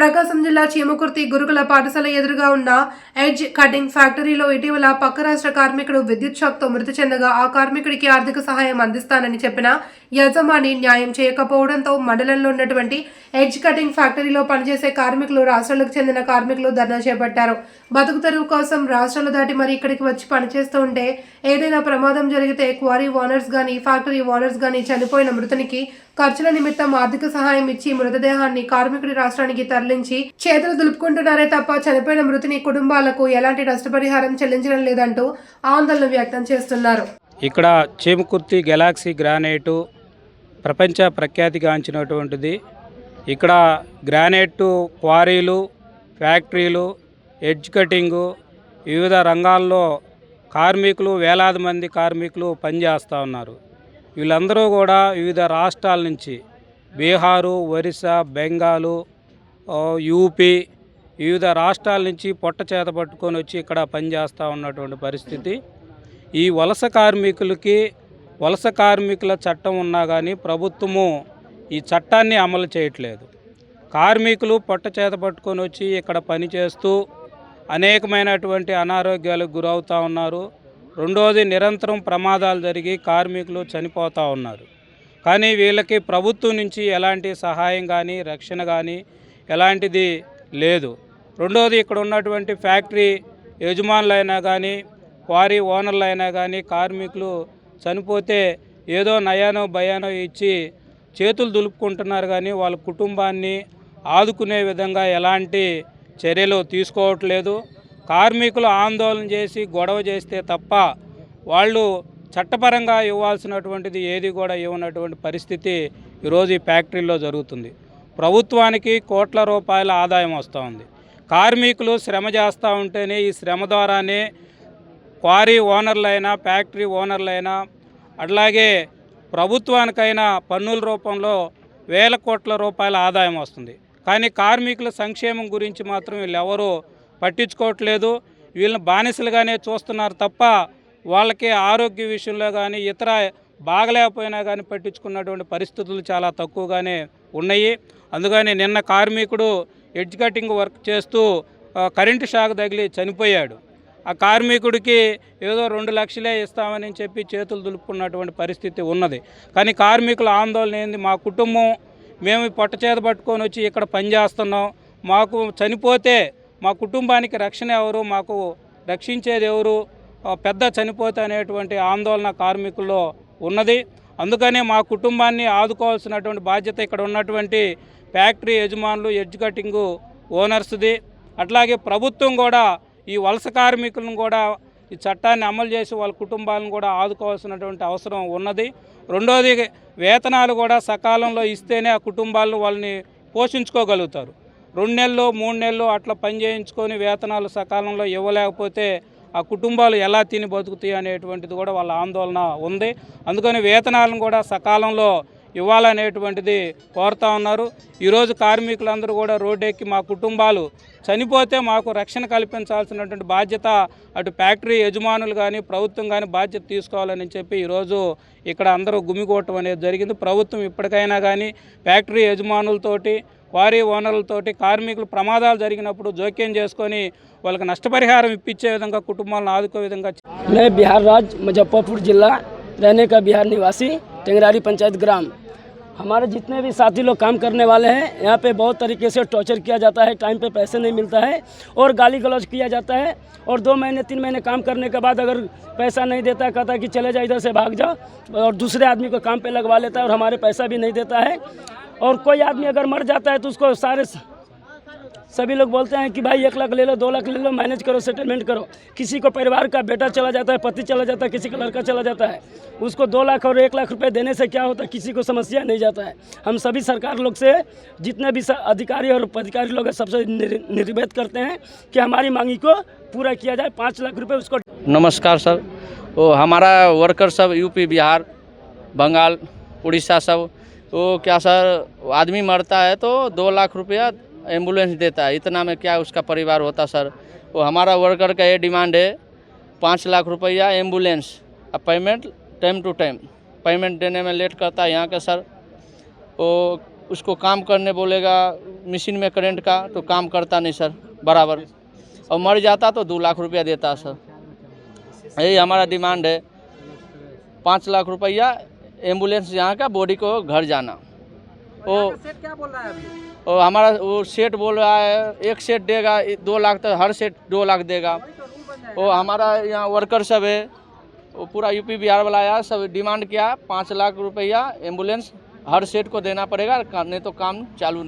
ప్రకాశం జిల్లా చీమకుర్తి గురుకుల పాఠశాల ఎదురుగా ఉన్న ఎడ్జ్ కటింగ్ ఫ్యాక్టరీలో ఇటీవల పక్క రాష్ట్ర కార్మికుడు విద్యుత్ షాక్తో మృతి చెందగా ఆ కార్మికుడికి ఆర్థిక సహాయం అందిస్తానని చెప్పిన యజమాని న్యాయం చేయకపోవడంతో మండలంలో ఉన్నటువంటి ఎడ్జ్ కటింగ్ ఫ్యాక్టరీలో పనిచేసే కార్మికులు రాష్ట్రాలకు చెందిన కార్మికులు ధర్నా చేపట్టారు. బతుకు తెరువు కోసం రాష్ట్రాలు దాటి మరి ఇక్కడికి వచ్చి పనిచేస్తూ ఉంటే ఏదైనా ప్రమాదం జరిగితే క్వారీ ఓనర్స్ గానీ ఫ్యాక్టరీ ఓనర్స్ గానీ చనిపోయిన మృతునికి ఖర్చుల నిమిత్తం ఆర్థిక సహాయం ఇచ్చి మృతదేహాన్ని కార్మికుడి రాష్ట్రానికి తరలించి చేతులు దులుపుకుంటున్నారే తప్ప చనిపోయిన మృతిని కుటుంబాలకు ఎలాంటి నష్టపరిహారం చెల్లించడం లేదంటూ ఆందోళన వ్యక్తం చేస్తున్నారు. ఇక్కడ చీమకుర్తి గెలాక్సీ గ్రానైటు ప్రపంచ ప్రఖ్యాతిగాంచినటువంటిది. ఇక్కడ గ్రానైటు క్వారీలు, ఫ్యాక్టరీలు, ఎడ్జ్ కటింగు, వివిధ రంగాల్లో కార్మికులు వేలాది మంది కార్మికులు పనిచేస్తూ ఉన్నారు. వీళ్ళందరూ కూడా వివిధ రాష్ట్రాల నుంచి బీహారు, ఒరిస్సా, బెంగాలు, యూపీ వివిధ రాష్ట్రాల నుంచి పొట్ట చేత పట్టుకొని వచ్చి ఇక్కడ పనిచేస్తూ ఉన్నటువంటి పరిస్థితి. ఈ వలస కార్మికుల చట్టం ఉన్నా కానీ ప్రభుత్వము ఈ చట్టాన్ని అమలు చేయట్లేదు. కార్మికులు పొట్ట చేత పట్టుకొని వచ్చి ఇక్కడ పనిచేస్తూ అనేకమైనటువంటి అనారోగ్యాలకు గురవుతూ ఉన్నారు. రెండోది, నిరంతరం ప్రమాదాలు జరిగి కార్మికులు చనిపోతూ ఉన్నారు. కానీ వీళ్ళకి ప్రభుత్వం నుంచి ఎలాంటి సహాయం కానీ రక్షణ కానీ ఎలాంటిది లేదు. రెండోది, ఇక్కడ ఉన్నటువంటి ఫ్యాక్టరీ యజమానులైనా కానీ క్వారీ ఓనర్లైనా కానీ కార్మికులు చనిపోతే ఏదో నయానో భయానో ఇచ్చి చేతులు దులుపుకుంటున్నారు కానీ వాళ్ళ కుటుంబాన్ని ఆదుకునే విధంగా ఎలాంటి చర్యలు తీసుకోవట్లేదు. కార్మికులు ఆందోళన చేసి గొడవ చేస్తే తప్ప వాళ్ళు చట్టపరంగా ఇవ్వాల్సినటువంటిది ఏది కూడా ఇవ్వనటువంటి పరిస్థితి ఈరోజు ఈ ఫ్యాక్టరీలో జరుగుతుంది. ప్రభుత్వానికి కోట్ల రూపాయల ఆదాయం వస్తూ ఉంది. కార్మికులు శ్రమ చేస్తూ ఉంటేనే ఈ శ్రమ ద్వారానే క్వారీ ఓనర్లైనా ఫ్యాక్టరీ ఓనర్లైనా అట్లాగే ప్రభుత్వానికైనా పన్నుల రూపంలో వేల కోట్ల రూపాయల ఆదాయం వస్తుంది. కానీ కార్మికుల సంక్షేమం గురించి మాత్రం వీళ్ళు ఎవరూ పట్టించుకోవట్లేదు. వీళ్ళని బానిసలుగానే చూస్తున్నారు తప్ప వాళ్ళకి ఆరోగ్య విషయంలో కానీ ఇతర బాగలేకపోయినా కానీ పట్టించుకున్నటువంటి పరిస్థితులు చాలా తక్కువగానే ఉన్నాయి. అందుకని నిన్న కార్మికుడు ఎడ్జ్ కటింగ్ వర్క్ చేస్తూ కరెంటు షాక్ తగిలి చనిపోయాడు. ఆ కార్మికుడికి ఏదో 2 లక్షలే ఇస్తామని చెప్పి చేతులు దులుపుకున్నటువంటి పరిస్థితి ఉన్నది. కానీ కార్మికుల ఆందోళన ఏంది, మా కుటుంబం మేము పొట్ట చేత పట్టుకొని వచ్చి ఇక్కడ పనిచేస్తున్నాం, మాకు చనిపోతే మా కుటుంబానికి రక్షణ ఎవరు, మాకు రక్షించేది ఎవరు, పెద్ద చనిపోతే అనేటువంటి ఆందోళన కార్మికుల్లో ఉన్నది. అందుకనే మా కుటుంబాన్ని ఆదుకోవాల్సినటువంటి బాధ్యత ఇక్కడ ఉన్నటువంటి ఫ్యాక్టరీ యజమానులు, ఎడ్జ్ కటింగు ఓనర్స్ది. అట్లాగే ప్రభుత్వం కూడా ఈ వలస కార్మికులను కూడా ఈ చట్టాన్ని అమలు చేసి వాళ్ళ కుటుంబాలను కూడా ఆదుకోవాల్సినటువంటి అవసరం ఉన్నది. రెండోది, వేతనాలు కూడా సకాలంలో ఇస్తేనే ఆ కుటుంబాలను వాళ్ళని పోషించుకోగలుగుతారు. 2 నెలలు 3 నెలలు అట్లా పని చేయించుకొని వేతనాలు సకాలంలో ఇవ్వలేకపోతే ఆ కుటుంబాలు ఎలా తిని బతుకుతాయి అనేటువంటిది కూడా వాళ్ళ ఆందోళన ఉంది. అందుకని వేతనాలను కూడా సకాలంలో ఇవ్వాలనేటువంటిది కోరుతూ ఉన్నారు. ఈరోజు కార్మికులందరూ కూడా రోడ్డెక్కి మా కుటుంబాలు చనిపోతే మాకు రక్షణ కల్పించాల్సినటువంటి బాధ్యత అటు ఫ్యాక్టరీ యజమానులు కానీ ప్రభుత్వం కానీ బాధ్యత తీసుకోవాలని చెప్పి ఈరోజు ఇక్కడ అందరూ గుమిగూడటం అనేది జరిగింది. ప్రభుత్వం ఇప్పటికైనా కానీ ఫ్యాక్టరీ యజమానులతోటి క్వారీ ఓనర్లతోటి కార్మికులు ప్రమాదాలు జరిగినప్పుడు జోక్యం చేసుకొని వాళ్ళకి నష్టపరిహారం ఇప్పించే విధంగా కుటుంబాలను ఆదుకునే విధంగా. मैं बिहार राज्य मुजफ्फरपुर जिला रहने का बिहार निवासी टेंगरारी पंचायत ग्राम। हमारे जितने भी साथी लोग काम करने वाले हैं यहाँ पे बहुत तरीके से टॉर्चर किया जाता है, टाइम पे पैसे नहीं मिलता है और गाली गलौज किया जाता है। और 2 महीने 3 महीने काम करने के बाद अगर पैसा नहीं देता, कहता है कि चले जाओ इधर से भाग जाओ, और दूसरे आदमी को काम पे लगवा लेता है और हमारे पैसा भी नहीं देता है। और कोई आदमी अगर मर जाता है तो उसको सभी लोग बोलते हैं कि भाई 1 लाख ले लो, 2 लाख ले लो, मैनेज करो, सेटलमेंट करो। किसी को परिवार का बेटा चला जाता है, पति चला जाता है, किसी का लड़का चला जाता है, उसको 2 लाख और 1 लाख रुपए देने से क्या होता है, किसी को समस्या नहीं जाता है। हम सभी सरकार लोग से, जितने भी अधिकारी और पदाधिकारी लोग हैं, सबसे निवेदन करते हैं कि हमारी मांगी को पूरा किया जाए। 5 लाख रुपये उसको। नमस्कार सर, वो हमारा वर्कर सब यूपी, बिहार, बंगाल, उड़ीसा सब, तो क्या सर आदमी मरता है तो 2 लाख रुपया एम्बुलेंस देता है, इतना में क्या उसका परिवार होता सर। वो हमारा वर्कर का ये डिमांड है 5 लाख रुपया एम्बुलेंस, अब payment time to time payment देने में लेट करता है यहाँ के सर। वो उसको काम करने बोलेगा मशीन में करंट का तो काम करता नहीं सर बराबर, और मर जाता तो 2 लाख रुपया देता सर। यही हमारा डिमांड है, 5 लाख रुपया एम्बुलेंस यहाँ का बॉडी को घर जाना। वो क्या बोल रहा है अभी? और हमारा वो सेट बोल रहा है 1 सेट देगा 2 लाख, तो हर सेट 2 लाख देगा। वो हमारा यहाँ वर्कर सब है, वो पूरा यूपी बिहार वाला आया, सब डिमांड किया 5 लाख रुपया एम्बुलेंस हर सेट को देना पड़ेगा, नहीं तो काम चालू